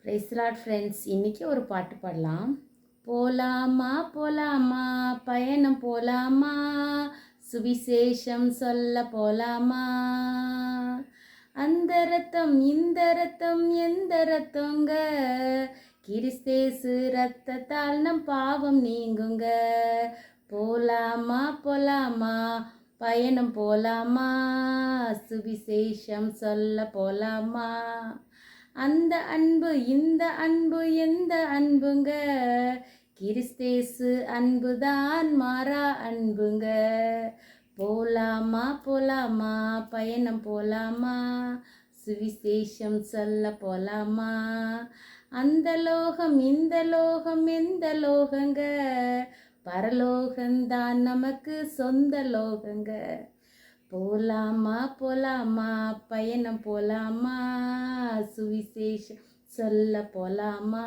Price Lord friends. இன்றைக்கி ஒரு பாட்டு பாடலாம். போலாமா போலாமா பயணம் போலாமா, சுவிசேஷம் சொல்ல போலாமா. அந்த ரத்தம் இந்த ரத்தம் எந்த ரத்தங்க, கிறிஸ்தேசு ரத்தத்தால் நம் பாவம் நீங்குங்க. போலாமா போலாமா பயணம் போலாமா, சுவிசேஷம் சொல்ல போலாமா. அந்த அன்பு இந்த அன்பு எந்த அன்புங்க, கிறிஸ்தேசு அன்புதான் மாறா அன்புங்க. போலாமா போலாமா பயணம் போலாமா, சுவிசேஷம் சொல்ல போலாமா. அந்த லோகம் இந்த லோகம் எந்த லோகங்க, பரலோகந்தான் நமக்கு சொந்த லோகங்க. போலாமா போலாமா பயணம் போலாமா, சுவிசேஷம் சொல்ல போலாமா.